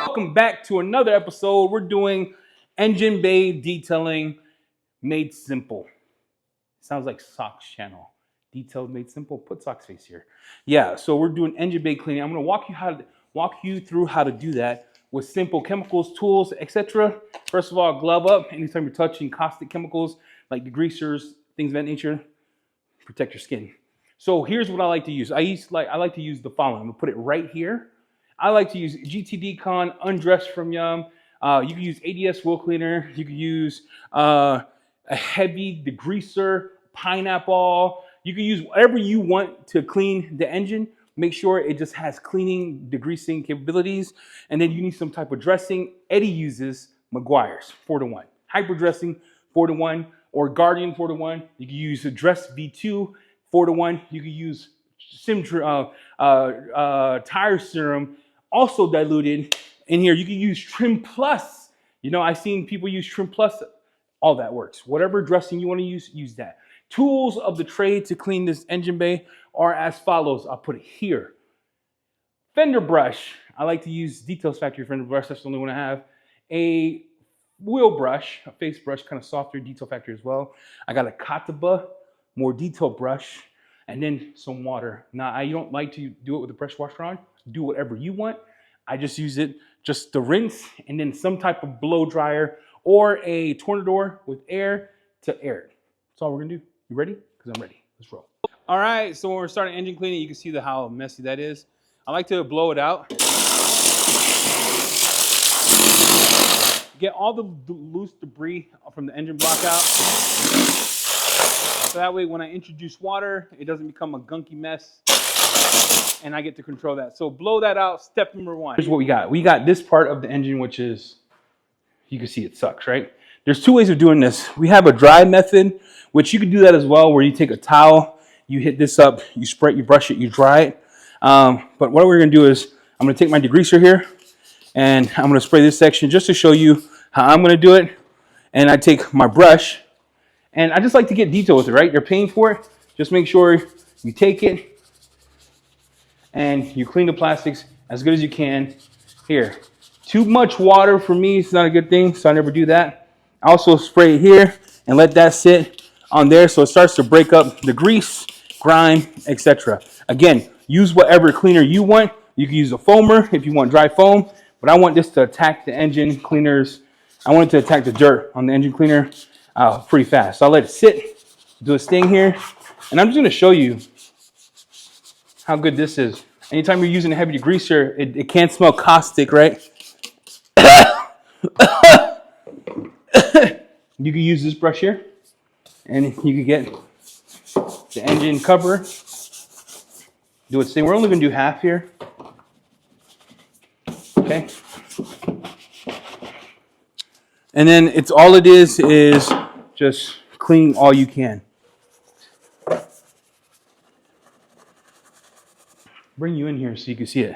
Welcome back to another episode. We're doing engine bay detailing made simple. Sounds like Socks channel. Details made simple. Put Socks face here. Yeah, so we're doing engine bay cleaning. I'm going to walk you through how to do that with simple chemicals, tools, etc. First of all, glove up. Anytime you're touching caustic chemicals like degreasers, things of that nature, protect your skin. So here's what I like to use. I like to use the following. I'm going to put it right here. I like to use GTD Con Undressed from Yum. You can use ADS Wheel Cleaner. You can use a heavy degreaser, pineapple. You can use whatever you want to clean the engine. Make sure it just has cleaning, degreasing capabilities. And then you need some type of dressing. Eddie uses Meguiar's 4-to-1. Hyper dressing 4-to-1 or Guardian 4-to-1. You can use a Dress V2 4-to-1. You can use tire serum also diluted in here. You can use Trim Plus. You know, I've seen people use Trim Plus. All that works. Whatever dressing you want to use that. Tools of the trade to clean this engine bay are as follows. I'll put it here. Fender brush. I like to use Details Factory fender brush. That's the only one I have. A wheel brush, a face brush, kind of softer, Detail Factory as well. I got a Kataba, more detailed brush, and then some water. Now, I don't like to do it with a pressure washer on. Do whatever you want. I just use it just to rinse, and then some type of blow dryer or a Tornador with air to air it. That's all we're gonna do. You ready? Because I'm ready. Let's roll. All right, so when we're starting engine cleaning, you can see how messy that is. I like to blow it out. Get all the loose debris from the engine block out. So that way when I introduce water, it doesn't become a gunky mess. And I get to control that. So blow that out, step number one. Here's what we got. We got this part of the engine, which is, you can see it sucks, right? There's two ways of doing this. We have a dry method, which you can do that as well, where you take a towel, you hit this up, you spray it, you brush it, you dry it. But what we're gonna do is, I'm gonna take my degreaser here, and I'm gonna spray this section just to show you how I'm gonna do it. And I take my brush, and I just like to get detail with it, right? You're paying for it. Just make sure you take it, and you clean the plastics as good as you can. Here, too much water for me, it's not a good thing, so I never do that. I also spray it here and let that sit on there so it starts to break up the grease, grime, etc. Again, use whatever cleaner you want. You can use a foamer if you want dry foam, but I want this to attack the engine cleaners. I want it to attack the dirt on the engine cleaner pretty fast. So I'll let it sit, do its thing here, and I'm just gonna show you how good this is. Anytime you're using a heavy degreaser, it can't smell caustic, right? You can use this brush here, and you can get the engine cover. Do its thing. We're only gonna do half here. Okay. And then all it is just cleaning all you can. Bring you in here so you can see it,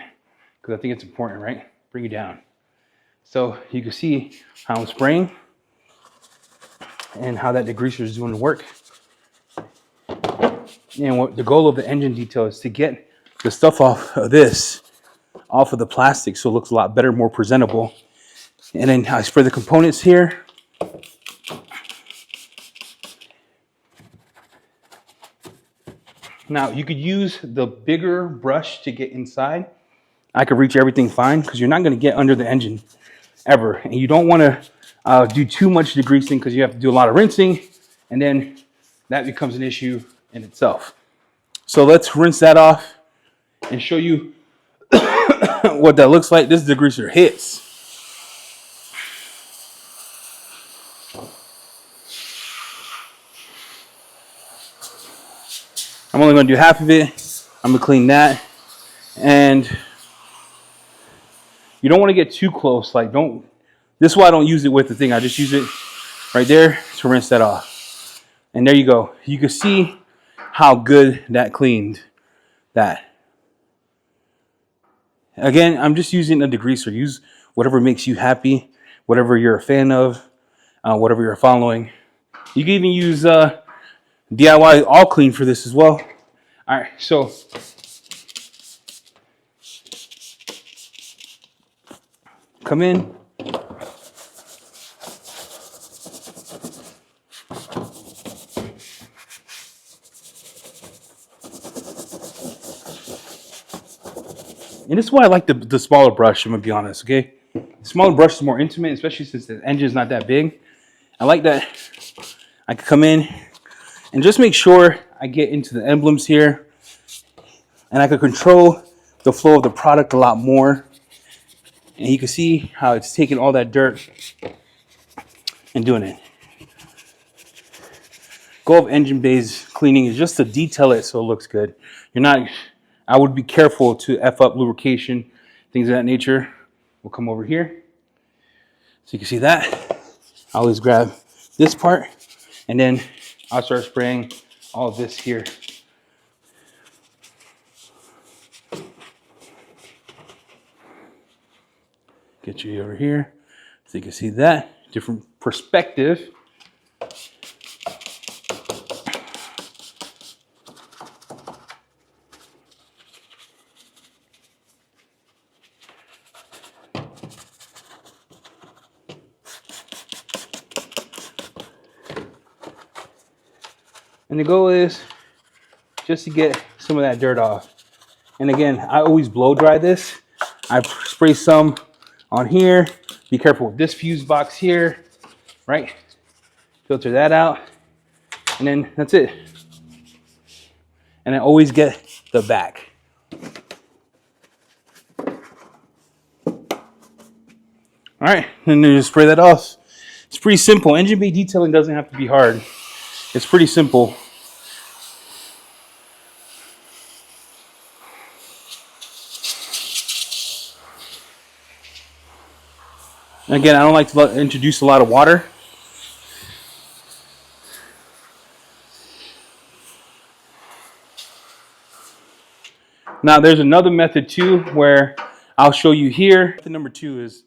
because I think it's important, right? Bring you down. So you can see how I'm spraying and how that degreaser is doing the work. And what the goal of the engine detail is to get the stuff off of the plastic, so it looks a lot better, more presentable. And then I spray the components here. Now, you could use the bigger brush to get inside. I could reach everything fine because you're not going to get under the engine ever. And you don't want to do too much degreasing because you have to do a lot of rinsing. And then that becomes an issue in itself. So let's rinse that off and show you what that looks like. This degreaser hits. I'm only going to do half of it. I'm going to clean that. And you don't want to get too close. This is why I don't use it with the thing. I just use it right there to rinse that off. And there you go. You can see how good that cleaned that. Again, I'm just using a degreaser. Use whatever makes you happy, whatever you're a fan of, whatever you're following. You can even use DIY all clean for this as well. All right, so come in. And this is why I like the smaller brush, I'm gonna be honest, okay? The smaller brush is more intimate, especially since the engine is not that big. I like that I can come in and just make sure I get into the emblems here, and I can control the flow of the product a lot more. And you can see how it's taking all that dirt and doing it. Goal of engine base cleaning is just to detail it so it looks good. You're not, I would be careful to F up lubrication, things of that nature. We'll come over here. So you can see that. I always grab this part and then I'll start spraying all of this here. Get you over here so you can see that. Different perspective. And the goal is just to get some of that dirt off. And again, I always blow dry this. I spray some on here. Be careful with this fuse box here, right? Filter that out. And then that's it. And I always get the back. All right, and then just spray that off. It's pretty simple. Engine bay detailing doesn't have to be hard. It's pretty simple. Again, I don't like to introduce a lot of water. Now, there's another method too where I'll show you here. Method number 2 is,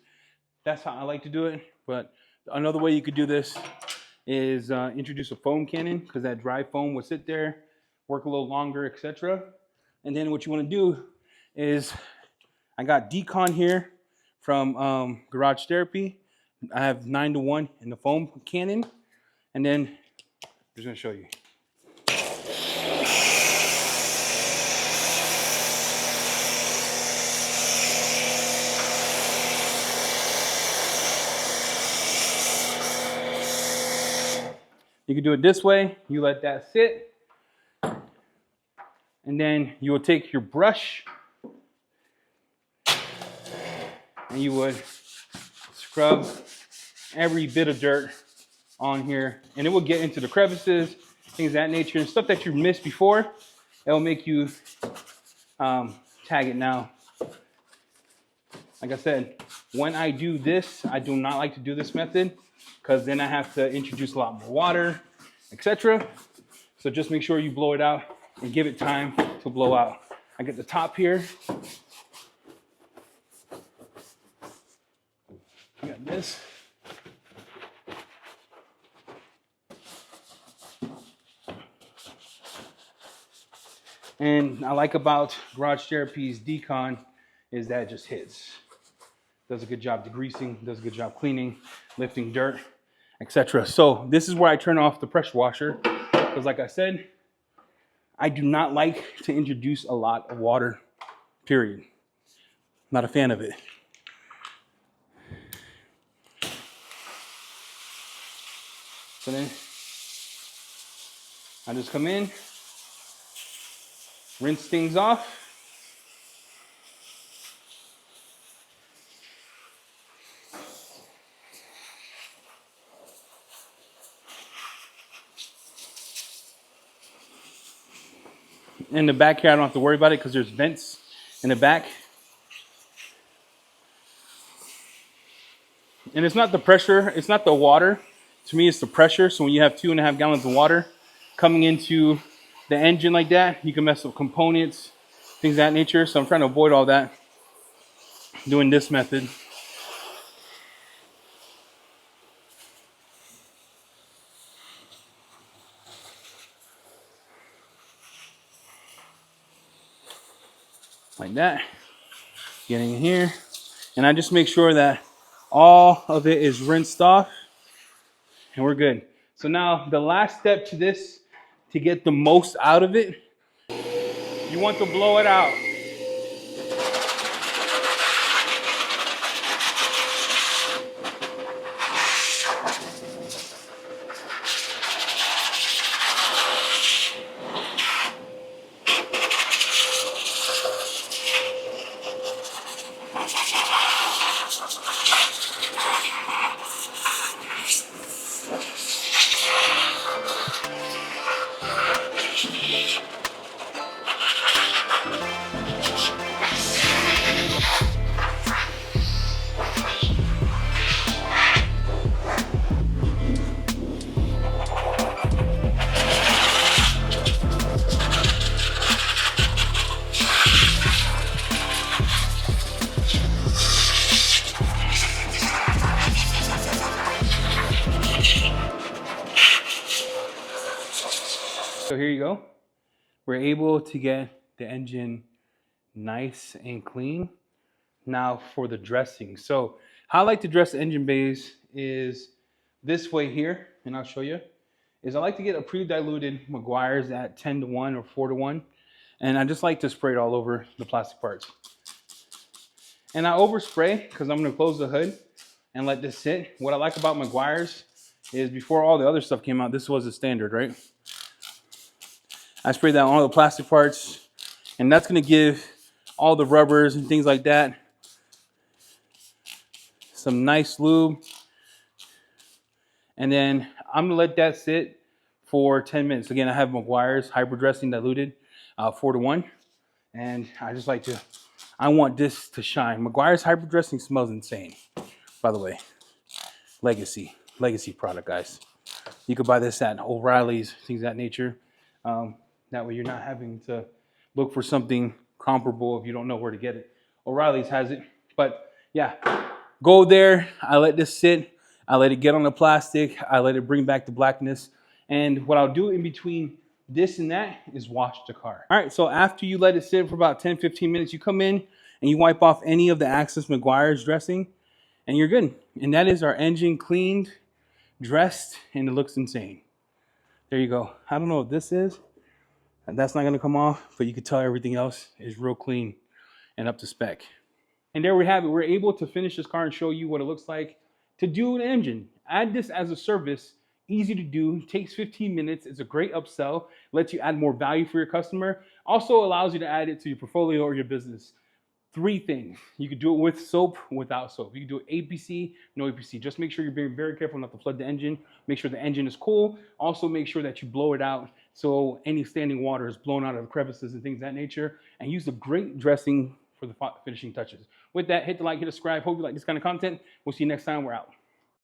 that's how I like to do it. But another way you could do this is introduce a foam cannon, because that dry foam will sit there, work a little longer, etc. And then what you want to do is, I got decon here from Garage Therapy. I have 9-to-1 in the foam cannon, and then I'm just going to show you. You can do it this way. You let that sit, and then you will take your brush and you would scrub every bit of dirt on here, and it will get into the crevices, things of that nature, and stuff that you missed before. It will make you tag it now. Like I said, when I do this, I do not like to do this method, because then I have to introduce a lot more water, etc. So just make sure you blow it out and give it time to blow out. I get the top here. I got this. And I like about Garage Therapy's decon is that it just hits. Does a good job degreasing, does a good job cleaning, lifting dirt, etc. So this is where I turn off the pressure washer, because like I said, I do not like to introduce a lot of water, period. Not a fan of it. So then I just come in, rinse things off. In the back here, I don't have to worry about it because there's vents in the back. And it's not the pressure, it's not the water. To me, it's the pressure. So when you have 2.5 gallons of water coming into the engine like that, you can mess up components, things of that nature. So I'm trying to avoid all that, doing this method. Like that, getting in here. And I just make sure that All of it is rinsed off and we're good. So now the last step to this, to get the most out of it, you want to blow it out. So here you go. We're able to get the engine nice and clean. Now for the dressing. So how I like to dress engine bays is this way here, and I'll show you, is I like to get a pre-diluted Meguiar's at 10-to-1 or 4-to-1. And I just like to spray it all over the plastic parts. And I overspray because I'm gonna close the hood and let this sit. What I like about Meguiar's is before all the other stuff came out, this was the standard, right? I sprayed that on all the plastic parts, and that's gonna give all the rubbers and things like that some nice lube. And then I'm gonna let that sit for 10 minutes. Again, I have Meguiar's hybrid dressing diluted 4-to-1. And I just like to, I want this to shine. Meguiar's hybrid dressing smells insane, by the way. Legacy product, guys. You could buy this at O'Reilly's, things of that nature. That way you're not having to look for something comparable if you don't know where to get it. O'Reilly's has it. But yeah, go there. I let this sit. I let it get on the plastic. I let it bring back the blackness. And what I'll do in between this and that is wash the car. All right, so after you let it sit for about 10, 15 minutes, you come in and you wipe off any of the Access Meguiar's dressing and you're good. And that is our engine cleaned, dressed, and it looks insane. There you go. I don't know what this is. That's not gonna come off, but you can tell everything else is real clean and up to spec. And there we have it. We're able to finish this car and show you what it looks like to do an engine. Add this as a service, easy to do, takes 15 minutes. It's a great upsell, lets you add more value for your customer. Also allows you to add it to your portfolio or your business. 3 things. You could do it with soap, without soap. You can do it APC, no APC. Just make sure you're being very careful not to flood the engine. Make sure the engine is cool. Also make sure that you blow it out so any standing water is blown out of crevices and things of that nature. And use a great dressing for the finishing touches. With that, hit the like, hit the subscribe. Hope you like this kind of content. We'll see you next time. We're out.